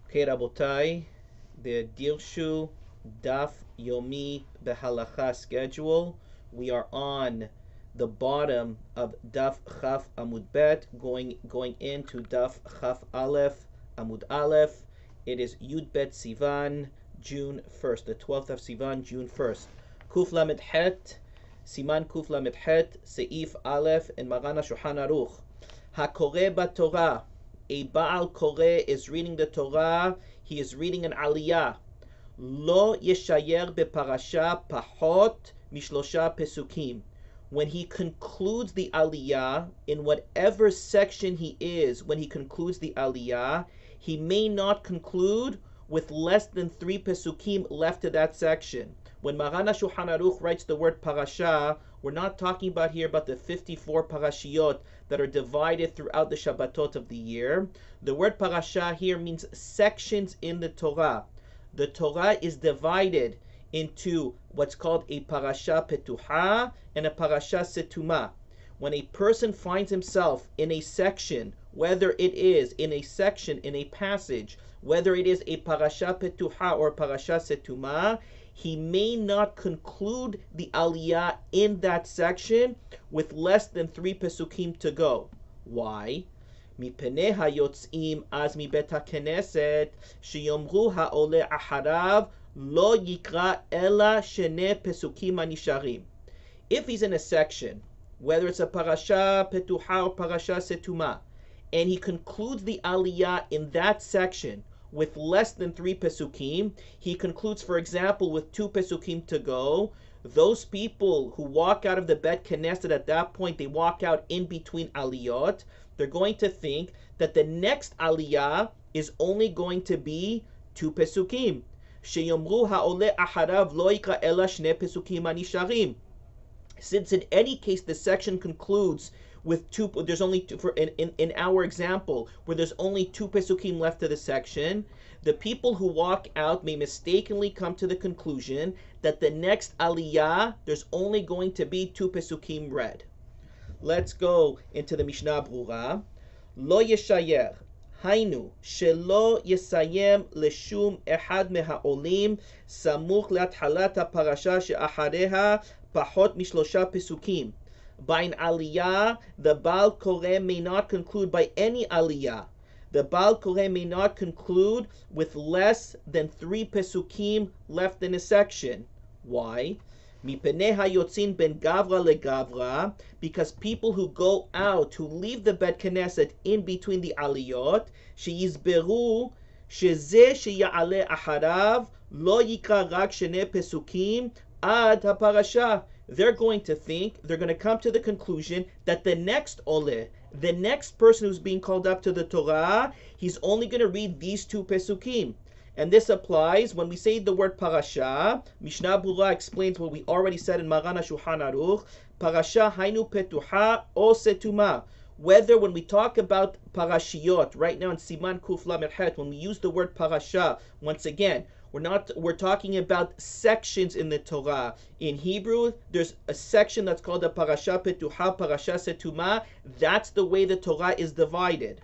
Okay, Rabotai, the Dirshu Daf Yomi Behalacha schedule. We are on the bottom of Daf Chaf Amud Bet, going into Daf Chaf Aleph Amud Aleph. It is Yud Bet Sivan, June 1st, the 12th of Sivan, June 1st. Kuf Lamed Het, Siman Kuf Lamed Het, Seif Aleph, and Marana Shulchan Aruch. HaKoreh BaTorah. A Baal Koreh is reading the Torah. He is reading an Aliya. Lo yeshayer beparasha pachot mishlosha pesukim. When he concludes the Aliyah, in whatever section he is, when he concludes the Aliyah, he may not conclude with less than 3 pesukim left to that section. When Marana Shulchan Aruch writes the word parasha, we're not talking about here about the 54 parashiyot that are divided throughout the Shabbatot of the year. The word parasha here means sections in the Torah. The Torah is divided into what's called a parasha petuha and a parasha setuma. When a person finds himself in a section, whether it is in a section, in a passage, whether it is a parasha petuha or parasha setuma, he may not conclude the Aliyah in that section with less than 3 pesukim to go. Why? מפני היוצאים אז מבית הכנסת שיאמרו העולה אחריו לא יקרא אלא 2 פסוקים הנשארים. If he's in a section, whether it's a parasha petuha or parasha setuma, and he concludes the Aliyah in that section with less than 3 pesukim, he concludes, for example, with 2 pesukim to go. Those people who walk out of the Bet Knesset at that point, they walk out in between aliyot, they're going to think that the next aliyah is only going to be 2 pesukim. שיאמרו העולה אחריו לא יקרא אלא 2 פסוקים הנשארים. Since in any case the section concludes with 2, there's only 2, in our example, where there's only 2 pesukim left to the section, the people who walk out may mistakenly come to the conclusion that the next aliyah, there's only going to be 2 pesukim read. Let's go into the Mishnah Brura. Lo yeshayer, היינו, שלא יסיים לשום אחד מהעולים סמוך להתחלת הפרשה שאחריה פחות מ3 פסוקים. By an aliyah, the Baal Koreh may not conclude by any aliyah. The Baal Koreh may not conclude with less than 3 pesukim left in a section. Why? מפני היוצאים בין גברא לגברא, because people who go out, who leave the Bet Knesset in between the aliyot, שיסברו שזה שיעלה אחריו לא יקרא רק 2 פסוקים עד הפרשה. They're going to think, they're going to come to the conclusion that the next oleh, the next person who's being called up to the Torah, he's only going to read these 2 pesukim. And this applies when we say the word parasha. Mishnah Brura explains what we already said in Marana Shulchan Aruch. Parasha hainu petuha o setuma. Whether when we talk about parashiyot, right now in Siman Kuf Lamed Het, when we use the word parasha, once again, we're talking about sections in the Torah. In Hebrew, there's a section that's called a parasha petuha, parasha setuma. That's the way the Torah is divided.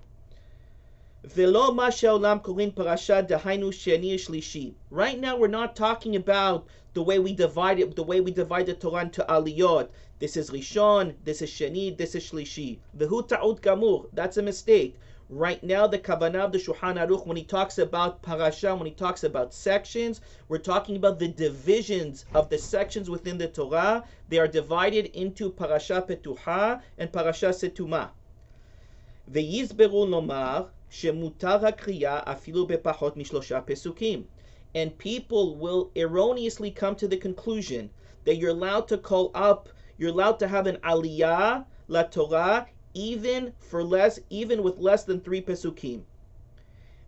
Velo ma she'olam korin parasha dahainu sheni shlishi. Right now, we're not talking about the way we divide it, the way we divide the Torah into aliyot. This is Rishon, this is Sheni, this is Shlishi. Vehu ta'ud gamur. That's a mistake. Right now, the Kavanah of the Shulchan Aruch, when he talks about parasha, when he talks about sections, we're talking about the divisions of the sections within the Torah. They are divided into parasha petuha and parasha setuma. Ve'yizberu lomar shemutar hakriya afilu bepachot mishlosha pesukim. And people will erroneously come to the conclusion that you're allowed to call up, you're allowed to have an aliyah la Torah even with less than 3 pesukim.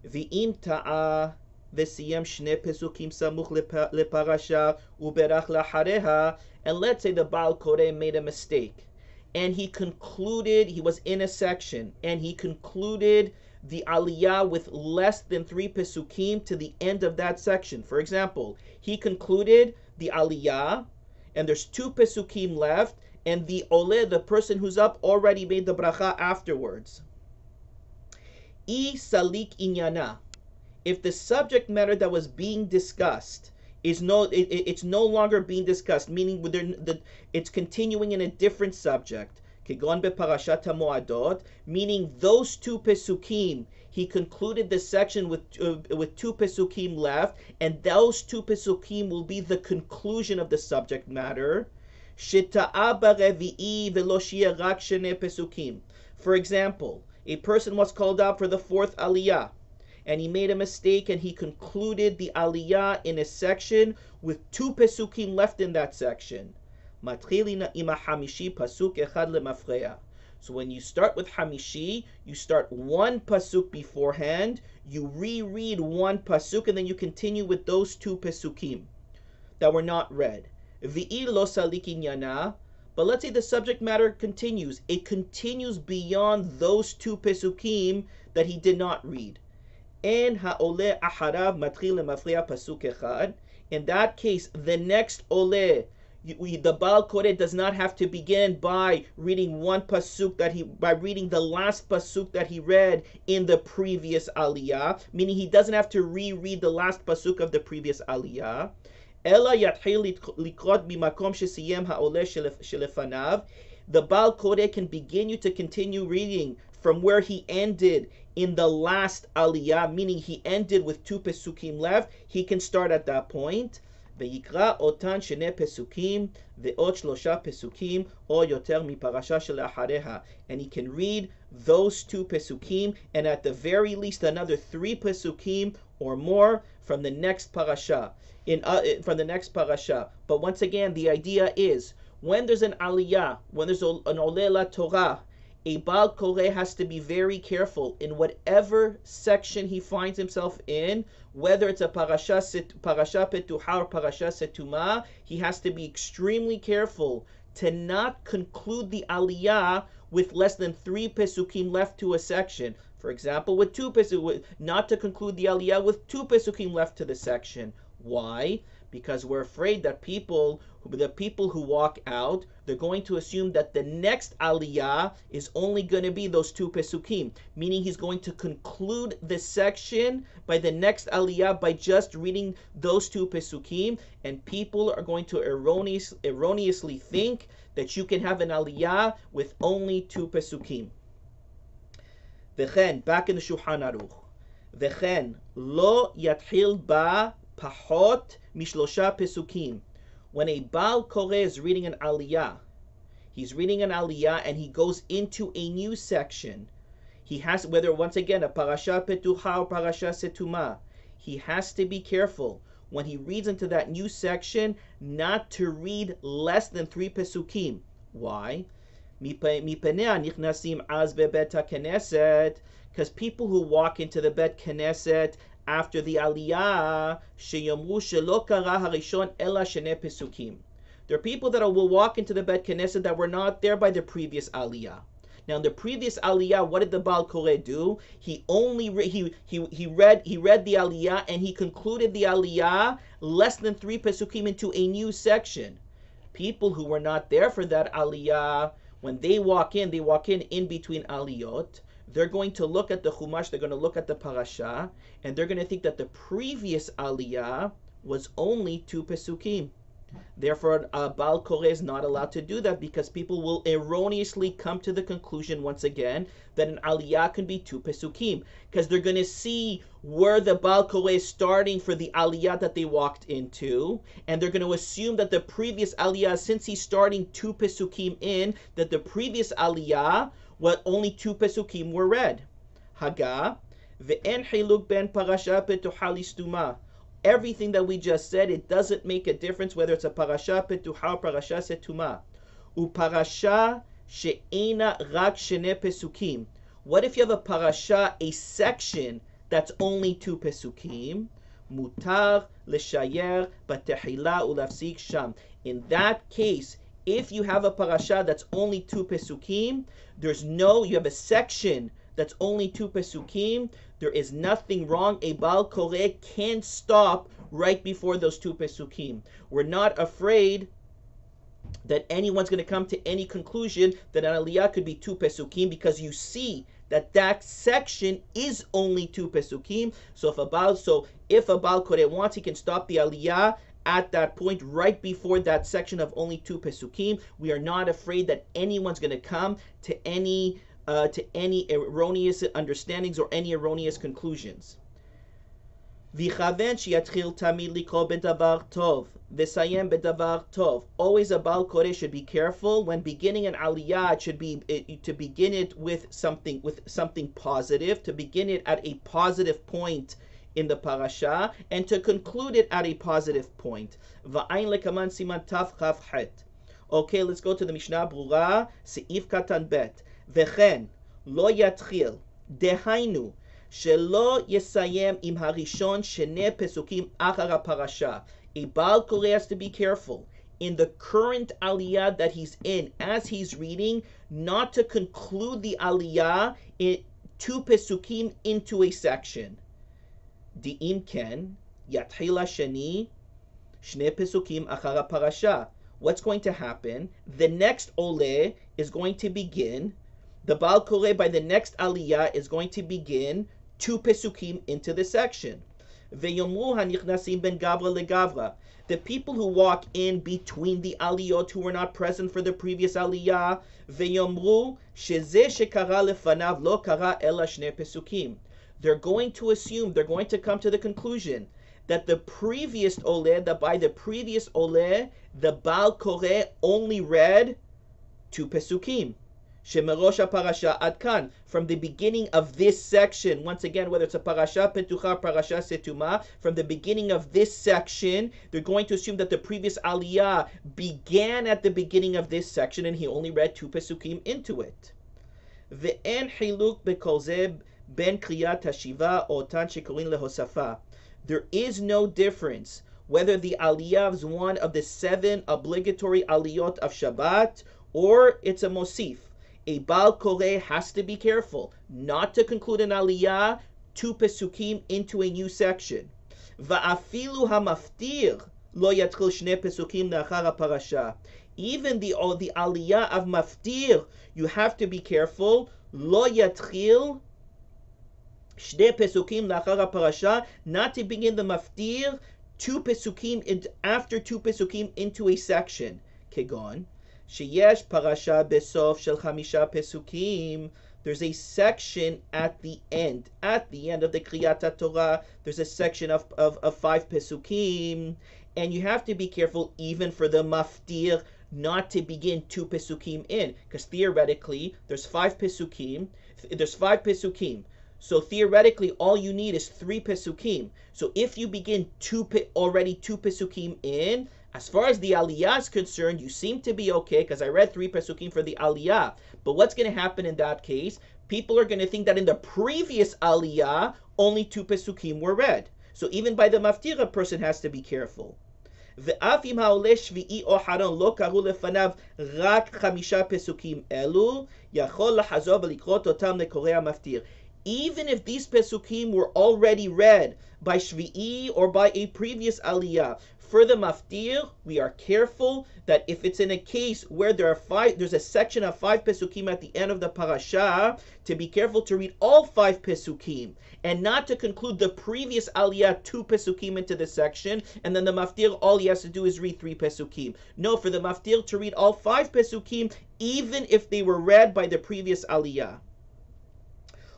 V'im ta'a v'siyem 2 pesukim samuch leparasha uberach lachareha. And let's say the Baal Koreh made a mistake, and he was in a section, and he concluded the aliyah with less than 3 pesukim to the end of that section. For example, he concluded the aliyah, and there's 2 pesukim left, and the oleh, the person who's up, already made the bracha afterwards. I salik inyana. if the subject matter that was being discussed is it's no longer being discussed, meaning it's continuing in a different subject, כגון בפרשת המועדות, meaning those two pesukim, he concluded the section with two pesukim left, and those two pesukim will be the conclusion of the subject matter. שטעה ברביעי ולא שיהיה רק שני pesukim. For example, a person was called out for the fourth Aliya, and he made a mistake and he concluded the Aliyah in a section with two pesukim left in that section. So when you start with Hamishi, you start one pasuk beforehand, you reread one pasuk, and then you continue with those two pesukim that were not read. V'i lo salik inyana, but let's say the subject matter continues. It continues beyond those two pesukim that he did not read. En ha'oleh aharav matchil lemafriya pasuk echad. In that case, the next oleh, the Baal Koreh does not have to begin by reading one pasuk by reading the last pasuk that he read in the previous Aliyah, meaning he doesn't have to reread the last pasuk of the previous Aliyah. Ela yatchil likrot bimakom shesiyem ha'oleh shelefanav. The Baal Koreh can continue reading from where he ended in the last Aliyah, meaning he ended with two pesukim left. He can start at that point. ויקרא אותן שני פסוקים ועוד שלושה פסוקים או יותר מפרשה שלאחריה. And he can read those two pesukim and at the very least another three pesukim or more from the next parasha. But once again, the idea is when there's an aliyah, when there's an oleh la Torah, a Baal Koreh has to be very careful in whatever section he finds himself in, whether it's a parasha petuha or parasha setuma, he has to be extremely careful to not conclude the aliyah with less than three pesukim left to a section. For example, with two pesukim, not to conclude the aliyah with two pesukim left to the section. Why? Because we're afraid that the people who walk out, they're going to assume that the next aliyah is only going to be those two pesukim, meaning he's going to conclude the section by the next aliyah by just reading those two pesukim, and people are going to erroneously think that you can have an aliyah with only two pesukim. V'chen, back in the Shulchan Aruch, v'chen lo yatchil ba pachot mishlosha pesukim. When a Baal Koreh is reading an Aliyah, he's reading an Aliyah and he goes into a new section. He has, whether once again a parasha petuha or parasha setuma, he has to be careful when he reads into that new section not to read less than three pesukim. Why? Because people who walk into the Bet Knesset after the Aliyah, sheyomru shelo kara harishon ela shene pesukim. There are people that will walk into the Bet Knesset that were not there by the previous Aliyah. Now, in the previous Aliyah, what did the Baal Koreh do? He only he read the Aliyah and he concluded the Aliyah less than three pesukim into a new section. People who were not there for that Aliyah, when they walk in between Aliyot. They're going to look at the Chumash, they're going to look at the Parasha, and they're going to think that the previous Aliyah was only two Pesukim. Therefore, Baal Koreh is not allowed to do that because people will erroneously come to the conclusion once again that an Aliyah can be two Pesukim because they're going to see where the Baal Koreh is starting for the Aliyah that they walked into, and they're going to assume that the previous Aliyah, since he's starting two Pesukim in, that the previous Aliyah, what only two pesukim were read. Haga, ve'en hiluk ben parasha petuha listuma. Everything that we just said, it doesn't make a difference whether it's a parasha petuha or parasha setuma. Uparasha she'ena rak shene pesukim. What if you have a parasha, a section that's only two pesukim? Mutar leshayer batehila ulafsik sham. In that case, if you have a parasha that's only two pesukim, you have a section that's only two pesukim, there is nothing wrong. A Baal Koreh can stop right before those two pesukim. We're not afraid that anyone's going to come to any conclusion that an aliyah could be two pesukim because you see that that section is only 2 pesukim. So if a Baal Koreh wants, he can stop the Aliyah at that point right before that section of only 2 pesukim. We are not afraid that anyone's going to come to any erroneous understandings or any erroneous conclusions. V'chaven sheyatchil tamid likro bedavar tov v'sayem bedavar tov. Always a Baal Koreh should be careful when beginning an Aliyah. It should be to begin it with something positive, to begin it at a positive point in the parasha, and to conclude it at a positive point. Va'ayin lekaman siman tav chav het. Okay, let's go to the Mishnah Brura, Seif Katan Bet. V'chen lo yatchil dehainu shelo yesayem im harishon shene pesukim achar parasha. A Baal Koreh has to be careful in the current Aliyah that he's in, as he's reading, not to conclude the Aliyah in 2 pesukim into a section. Di'im ken yatchil sheni shne pesukim achar parasha. What's going to happen? The next Ole is going to begin, the Baal Koreh by the next Aliyah is going to begin 2 pesukim into the section. Ve'yomru hanichnasim ben gavra legavra. The people who walk in between the Aliyot who were not present for the previous Aliyah, ve'yomru sheze shekara lefanav lo kara ela shne pesukim. They're going to assume, they're going to come to the conclusion that the previous Ole, that by the previous Ole, the Baal Koreh only read 2 pesukim. Shemerosh parasha adkan, from the beginning of this section. Once again, whether it's a parasha petucha, parasha setuma, from the beginning of this section, they're going to assume that the previous Aliyah began at the beginning of this section, and he only read 2 pesukim into it. Ve'en hiluk bekol zeh ben kriyat hashiva or tan shekorin lehosafa. There is no difference whether the Aliyah is one of the 7 obligatory Aliyot of Shabbat or it's a Mosif. A Baal Koreh has to be careful not to conclude an Aliyah 2 pesukim into a new section. Va'afilu hamaftir lo yatchil shne pesukim nachar parasha. Even the Aliyah of maftir, you have to be careful. Lo yatchil shne pesukim nachar parasha, not to begin the maftir 2 pesukim after 2 pesukim into a section. Kegon sheyesh parasha besof shel chamisha pesukim. There's a section at the end of the Kriyat Torah. There's a section of 5 pesukim, and you have to be careful even for the maftir not to begin 2 pesukim in, because theoretically there's 5 pesukim. So theoretically, all you need is 3 pesukim. So if you begin already 2 pesukim in, as far as the Aliyah is concerned, you seem to be okay, because I read 3 pesukim for the Aliyah. But what's going to happen in that case? People are going to think that in the previous Aliyah, only 2 pesukim were read. So even by the maftir, a person has to be careful. ואף אם העולה שביעי או אחרון לא קראו לפניו רק 5 פסוקים אלו, יכול לחזור ולקרות אותם לקורא המפטיר. Even if these pesukim were already read by Shvi'i or by a previous Aliyah, for the maftir, we are careful that if it's in a case where there's a section of 5 pesukim at the end of the parasha, to be careful to read all 5 pesukim and not to conclude the previous Aliyah 2 pesukim into the section, and then the maftir, all he has to do is read 3 pesukim. No, for the maftir to read all 5 pesukim, even if they were read by the previous Aliyah.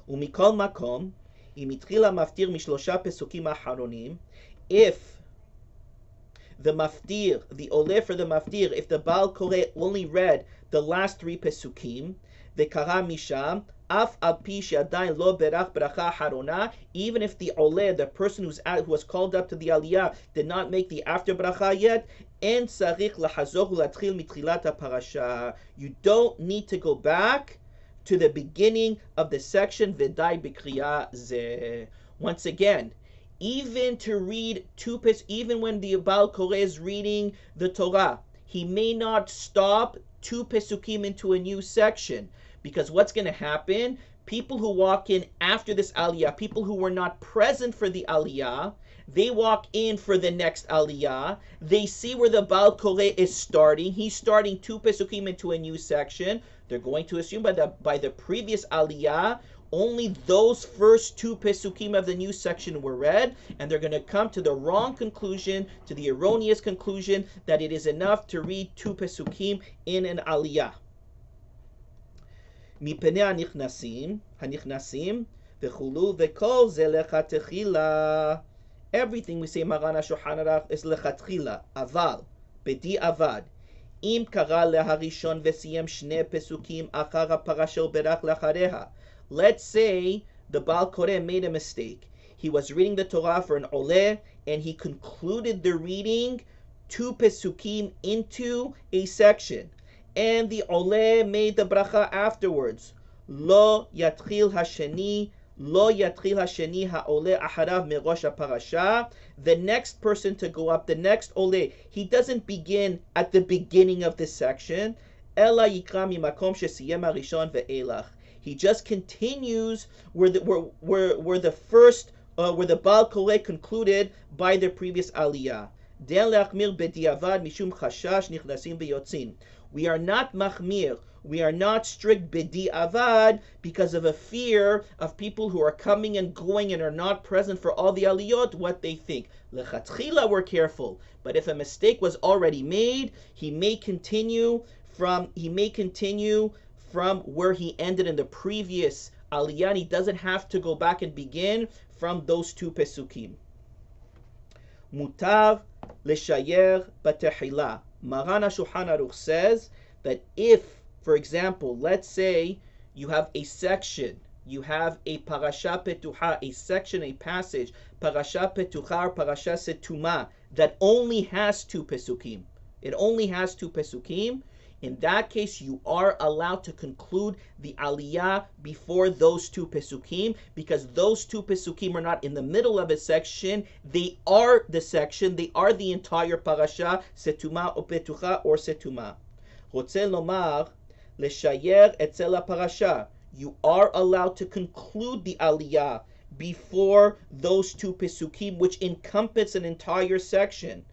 ומכל מקום, אם התחיל המפטיר משלושה פסוקים האחרונים, if the maftir, the ole for the maftir, if the Baal Koreh only read the last 3 pesukim, וקרא משם, אף על פי שעדיין לא ברך ברכה אחרונה, even if the ole, the person who was called up to the Aliyah, did not make the after bracha yet, אין צריך לחזור ולהתחיל מתחילת הפרשה. You don't need to go back to the beginning of the section V'dai b'kriya zeh. Once again, even to read 2 pesukim, even when the Baal Koreh is reading the Torah, he may not stop 2 pesukim into a new section, because what's going to happen? People who walk in after this Aliyah, people who were not present for the Aliyah, they walk in for the next Aliyah. They see where the Baal Koreh is starting. He's starting 2 pesukim into a new section. They're going to assume by the previous Aliyah, Only those first two pesukim of the new section were read, and they're going to come to the wrong conclusion, to the erroneous conclusion, that it is enough to read two pesukim in an aliyah. מפני הנכנסים וכולו וכל זה לכתחילה. Everything we say מרן השולחן ערוך is לכתחילה, אבל בדיעבד אם קרא להראשון וסיים שני פסוקים אחר הפרשה וברך לאחריה. Let's say the Baal Koreh made a mistake. He was reading the Torah for an oleh, and he concluded the reading two pesukim into a section. And the oleh made the bracha afterwards. Lo yatchil hasheni, lo yatchil hasheni ha'oleh aharav merosh ha'parasha. The next person to go up, the next oleh, he doesn't begin at the beginning of this section. Ela yikra mimakom shesiyem harishon ve'elach. He just continues where the first where the Baal Koreh concluded by the previous aliyah. Den leachmir bediavad mishum chashash nichnasim veyotzin. We are not machmir, we are not strict bediavad because of a fear of people who are coming and going and are not present for all the aliyot, what they think. Lechatchila we're careful, but if a mistake was already made, he may continue from where he ended in the previous aliyah. He doesn't have to go back and begin from those two pesukim. Mutav leshayer batehila. Maran HaShulchan Aruch says that if, for example, let's say you have a section, you have a parasha petucha, a section, a passage, parasha petucha or parasha setuma, that only has two pesukim. It only has two pesukim. In that case, you are allowed to conclude the aliyah before those two pesukim, because those two pesukim are not in the middle of a section. They are the section. They are the entire parasha, setuma or petucha or setuma. Rotze lomar leshayer etzel parasha. You are allowed to conclude the aliyah before those two pesukim, which encompass an entire section.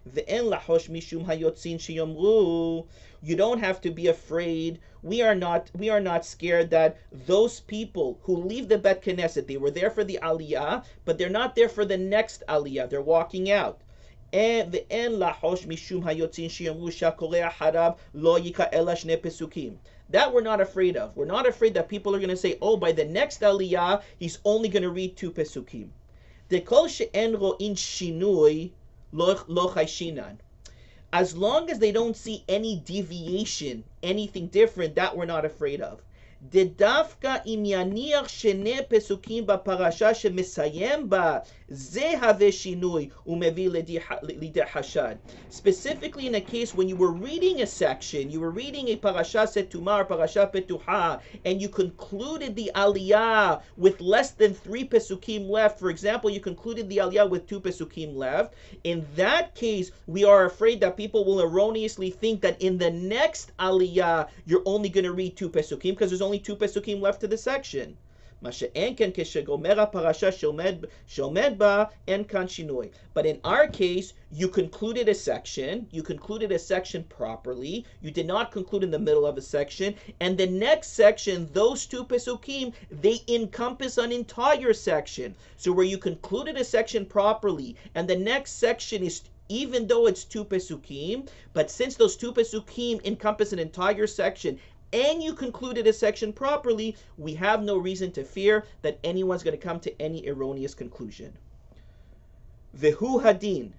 Ve'en lahosh mishum hayotzin sheyomru. You don't have to be afraid. We are not scared that those people who leave the Bet Knesset, they were there for the Aliyah, but they're not there for the next Aliyah. They're walking out. And ve'en lahosh mishum hayotzin sheyomru shakoreh harav lo yika ela shne pesukim. That we're not afraid of. We're not afraid that people are going to say, oh, by the next Aliyah, he's only going to read two pesukim. Dekol she'en ro'in shinui lo chayshinan. As long as they don't see any deviation, anything different, that we're not afraid of. דווקא אם יניח שני פסוקים בפרשה שמסיים בה, זה הווה שינוי ומביא לידי חשד. Specifically in a case when you were reading a section, you were reading a parasha setuma or parasha petucha, and you concluded the aliyah with less than 3 pesukim left. For example, you concluded the aliyah with 2 pesukim left. In that case, we are afraid that people will erroneously think that in the next aliyah, you're only going to read 2 pesukim because there's only 2 pesukim left to the section. But in our case, you concluded a section properly. You did not conclude in the middle of a section. And the next section, those 2 pesukim, they encompass an entire section. So where you concluded a section properly, and the next section is, even though it's 2 pesukim, but since those 2 pesukim encompass an entire section, and you concluded a section properly, we have no reason to fear that anyone's going to come to any erroneous conclusion. Vehu hadin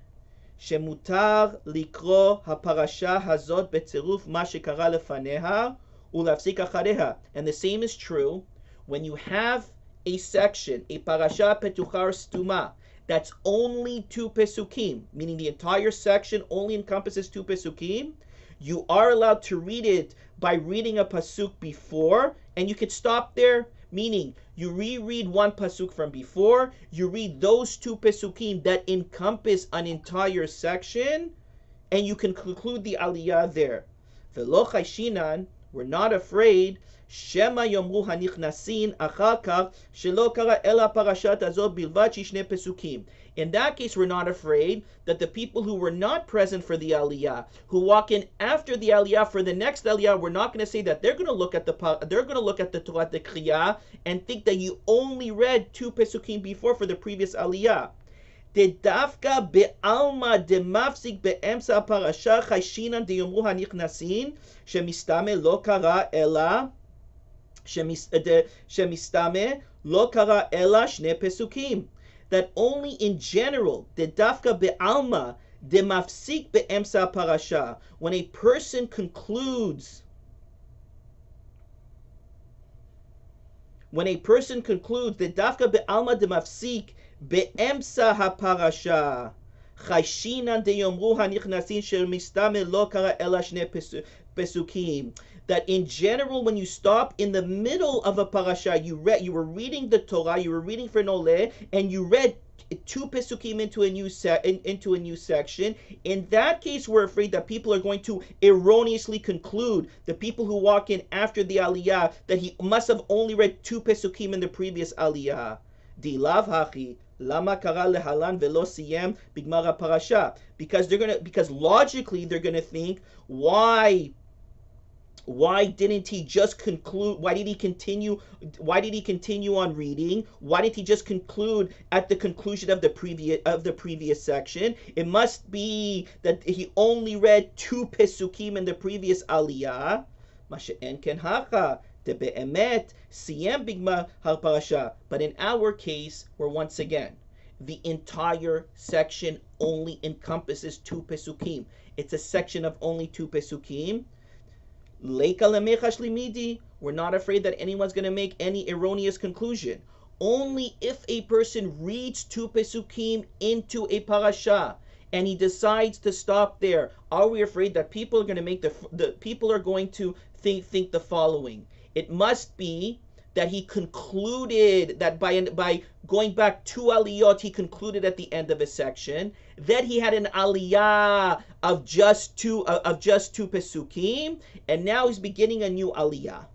shemutar likro haparasha hazot betziruf ma shekara lefaneha ulafsik achareha. And the same is true when you have a section, a parasha petucha stuma, that's only 2 pesukim, meaning the entire section only encompasses 2 pesukim. You are allowed to read it by reading a pasuk before, and you could stop there, meaning you reread one pasuk from before, you read those 2 pesukim that encompass an entire section, and you can conclude the aliyah there. Velo chayshinan we're not afraid. Shema yomru hanichnasin achar kach shelo kara ela parashat azot bilvad shishne pesukim. In that case, we're not afraid that the people who were not present for the Aliyah, who walk in after the Aliyah for the next Aliyah, we're not going to say that they're going to look at the Torah the Kriya and think that you only read 2 pesukim before for the previous Aliyah. דווקא בעלמא דמפסיק באמצע הפרשה חיישינן דיאמרו הנכנסין שמסתמא לא קרא אלא שמסתמא לא קרא אלא שני פסוקים. That only in general, דווקא בעלמא דמפסיק באמצע הפרשה, when a person concludes that דווקא בעלמא דמפסיק באמצע הפרשה חיישינן דיאמרו הנכנסין שמסתמא לא קרא אלא שני פסוקים. That in general, when you stop in the middle of a parasha, you were reading the Torah, you were reading for Noleh, and you read 2 pesukim into a new section. In that case, we're afraid that people are going to erroneously conclude, the people who walk in after the Aliyah, that he must have only read 2 pesukim in the previous Aliyah. Di lav hachi. Lama kara lehalan velo siyem bigmar parasha. Because logically they're gonna think, why didn't he just conclude? Why did he continue on reading? Why didn't he just conclude at the conclusion of the previous section? It must be that he only read 2 pesukim in the previous aliyah. Masha'en ken hacha. But in our case, where once again, the entire section only encompasses 2 pesukim. It's a section of only 2 pesukim. We're not afraid that anyone's going to make any erroneous conclusion. Only if a person reads 2 pesukim into a parasha and he decides to stop there, are we afraid that people are going to make people are going to think the following? It must be that he concluded that by going back 2 aliyot, he concluded at the end of a section. Then he had an aliyah of just two pesukim, and now he's beginning a new aliyah.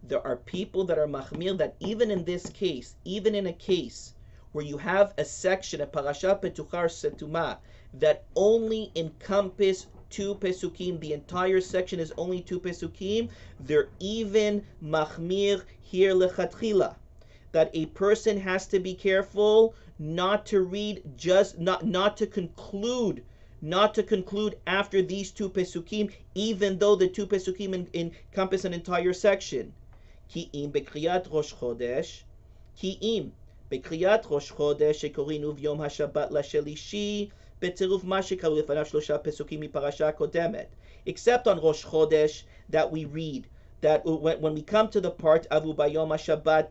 There are people that are machmir that even in this case, even in a case where you have a section, a parasha petuchar setuma, that only encompass 2 pesukim, the entire section is only 2 pesukim, they're even machmir here lechatchila, that a person has to be careful not to read not to conclude after these 2 pesukim, even though the 2 pesukim encompass an entire section. Ki'im bekriyat rosh chodesh, בקריאת ראש חודש שקוראינו ביום השבת לשלישי בצירוף מה שקראו לפניו 3 פסוקים מפרשה הקודמת. Except on Rosh Chodesh that we read, that when we come to the part of Ubayom HaShabbat,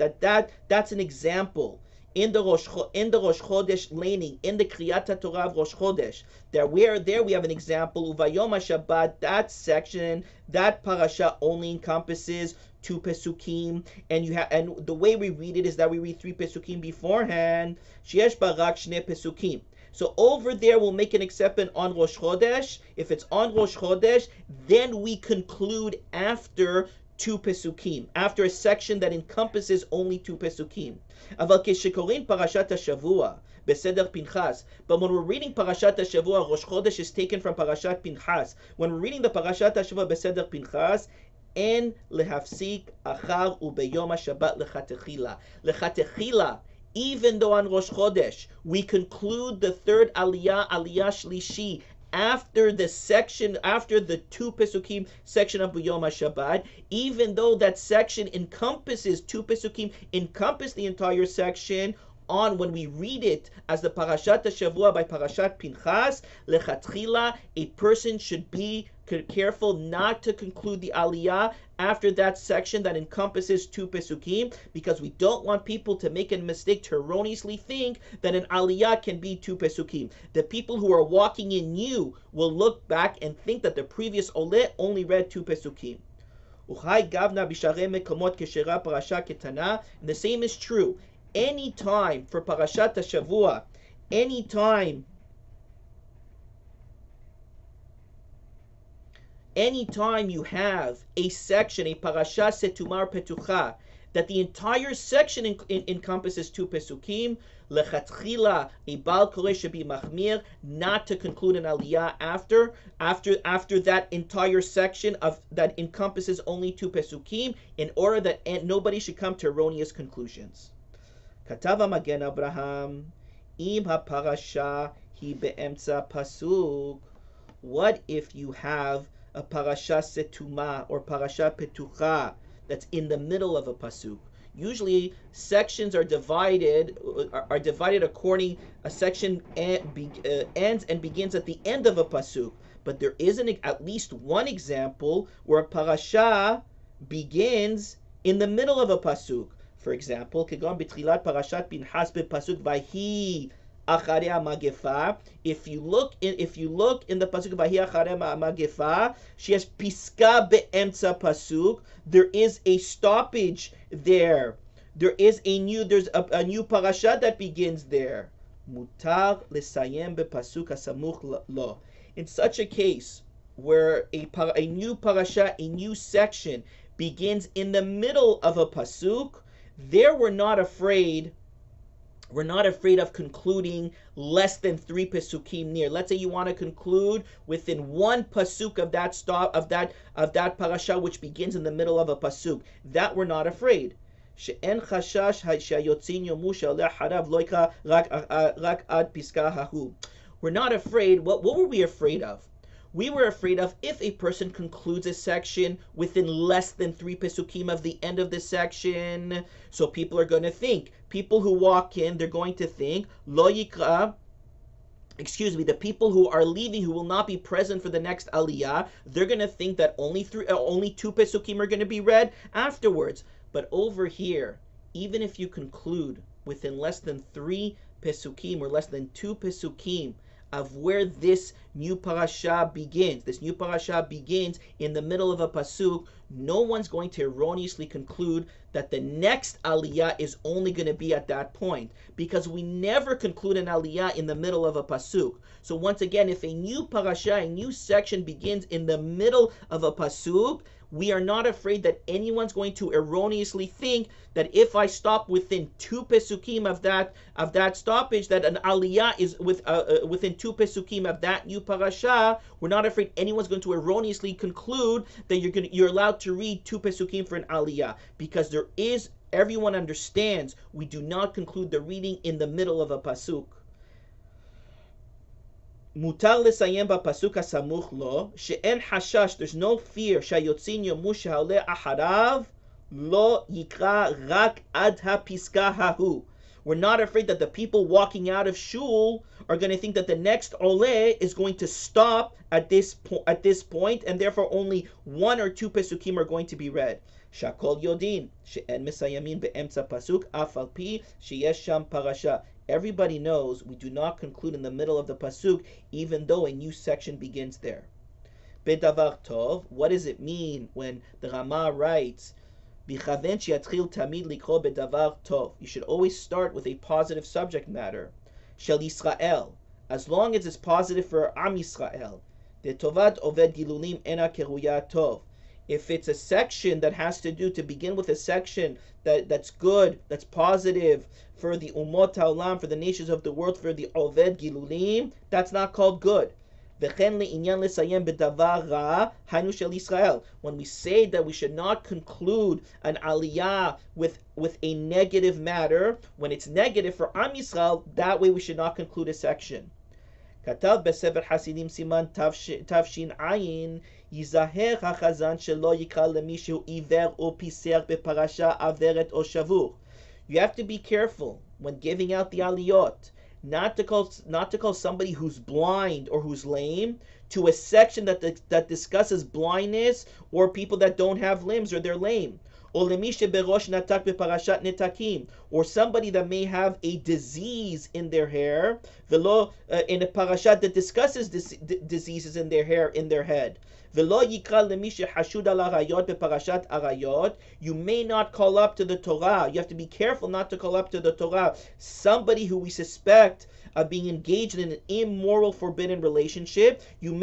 that's an example. In the Rosh Chodesh laning, in the Kriyat Torah of Rosh Chodesh, that we have an example. Ubayom HaShabbat, that section, that parasha only encompasses 2 pesukim, and the way we read it is that we read 3 pesukim beforehand. Sheyesh barak shne pesukim. So over there we'll make an exception on Rosh Chodesh. If it's on Rosh Chodesh, then we conclude after 2 pesukim, after a section that encompasses only 2 pesukim. Aval keshekorin parashat hashavua beseder Pinchas. But when we're reading parashat hashavua, Rosh Chodesh is taken from parashat Pinchas. When we're reading the parashat hashavua beseder Pinchas, en lehafsik achar ubeyom hashabbat lechatechila. Lechatechila, even though on Rosh Chodesh we conclude the 3rd aliyah, aliyah shlishi, after the 2 pesukim section of B'yom HaShabbat, even though that section encompasses 2 pesukim, encompass the entire section, on when we read it as the Parashat HaShavua by Parashat Pinchas, lechatchila, a person should be careful not to conclude the Aliyah after that section that encompasses 2 pesukim, because we don't want people to make a mistake to erroneously think that an Aliyah can be 2 pesukim. The people who are walking in new will look back and think that the previous Oleh only read 2 pesukim. And the same is true. Anytime for Parashat HaShavua, anytime you have a section, a parasha setumar petucha, that the entire section encompasses two pesukim, lechatchila, a bal koreh should be machmir, not to conclude an aliyah after that entire section of that encompasses only two pesukim, in order that nobody should come to erroneous conclusions. Katava Magen Avraham, im ha-parasha hi be'emtza pasuk. What if you have a parasha setuma or parasha petucha that's in the middle of a pasuk? Usually, sections are divided according a section ends and begins at the end of a pasuk. But there is at least one example where a parasha begins in the middle of a pasuk. For example, kegon b'tchilat parashat Pinchas b'pasuk vahi acharei magefa. If you look in the pasuk vahi acharei magefa, she has piska be'emtza pasuk. There is a stoppage there. There's a new parasha that begins there. Mutar lesayem b'pasuk hasamuch lo. In such a case where a new parasha, a new section begins in the middle of a pasuk, there we're not afraid of concluding less than 3 pesukim near. Let's say you want to conclude within one pasuk of that parasha which begins in the middle of a pasuk. That we're not afraid. She'en chashash shayotzin yomu she'oleh harav lo yikra rak ad piska hahu. We're not afraid. What were we afraid of? We were afraid of if a person concludes a section within less than 3 pesukim of the end of the section. So people are going to think, people who walk in, they're going to think, lo yikra, the people who are leaving, who will not be present for the next aliyah, they're going to think that only 2 pesukim are going to be read afterwards. But over here, even if you conclude within less than 3 pesukim or less than 2 pesukim of where this new parasha begins. This new parasha begins in the middle of a pasuk. No one's going to erroneously conclude that the next aliyah is only going to be at that point, because we never conclude an aliyah in the middle of a pasuk. So once again, if a new parasha, a new section begins in the middle of a pasuk, we are not afraid that anyone's going to erroneously think that if I stop within 2 pesukim of that stoppage, that an aliyah is within 2 pesukim of that new parasha. We're not afraid anyone's going to erroneously conclude that you're allowed to read 2 pesukim for an aliyah, because everyone understands we do not conclude the reading in the middle of a pasuk. Mutar lesayem b'pasuk hasamuch lo, she'en hashash, there's no fear, shayotzin yomu she'oleh acharav lo yikra rak ad hapiska hahu. We're not afraid that the people walking out of shul are going to think that the next oleh is going to stop at this point, and therefore only 1 or 2 pesukim are going to be read. Shakol yodin she'en mesayamin be'emtza pasuk af al pi sheyesh sham parasha. Everybody knows we do not conclude in the middle of the pasuk, even though a new section begins there. Bedavar tov, what does it mean when the Rama writes, Bichaven she'yatchil tamid likro bedavar tov? You should always start with a positive subject matter. Shel Yisrael, as long as it's positive for Am Yisrael. Detovat oved gilulim ena keruya tov. If it's a section that has to begin with a section that's good, that's positive for the Umot HaOlam, for the nations of the world, for the Oved Gilulim, that's not called good. When we say that we should not conclude an aliyah with a negative matter, when it's negative for Am Yisrael, that way we should not conclude a section. Katav בספר חסידים סימן תש"ע ייזהר החזן שלא יקרא למישהו עיוור או פיסר בפרשה עברת או שבור. You have to be careful when giving out the aliyot, not to call somebody who's blind or who's lame to a section that discusses blindness or people that don't have limbs or they're lame. or lemisha berosh natak beparashat netakim, or somebody that may have a disease in their hair, velo in a parashat that discusses diseases in their hair, in their head. Velo yikra lemisha hashud al arayot beparashat arayot. You may not call up to the Torah. You have to be careful not to call up to the Torah somebody who we suspect of being engaged in an immoral, forbidden relationship. You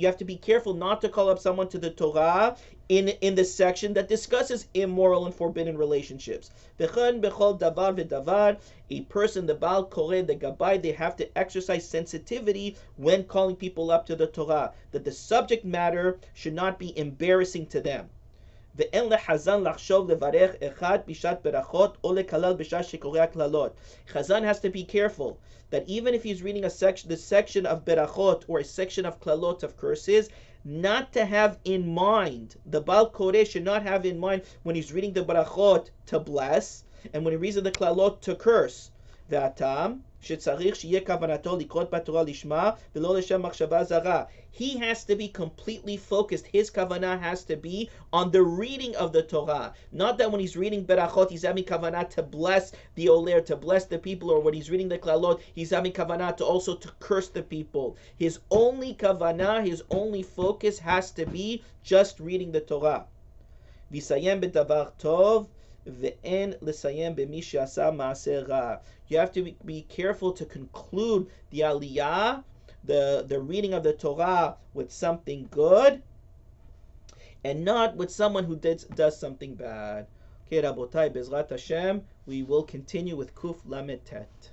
have to be careful not to call up someone to the Torah in the section that discusses immoral and forbidden relationships. A person, the Baal Koreh, the Gabbai, they have to exercise sensitivity when calling people up to the Torah, that the subject matter should not be embarrassing to them. Chazan has to be careful that even if he's reading the section of berachot or a section of klalot, of curses, not to have in mind, the Baal Koreh should not have in mind when he's reading the berachot to bless, and when he reads the klalot to curse. He has to be completely focused. His kavanah has to be on the reading of the Torah. Not that when he's reading berachot, he's having kavanah to bless the oler, to bless the people, or when he's reading the klalot, he's having kavanah to also to curse the people. His only kavanah, his only focus has to be just reading the Torah. Visayem b'davar tov. You have to be careful to conclude the Aliyah, the reading of the Torah, with something good, and not with someone who does something bad. Okay, Rabotai, Bezrat Hashem, we will continue with Kuf Lamed Tet.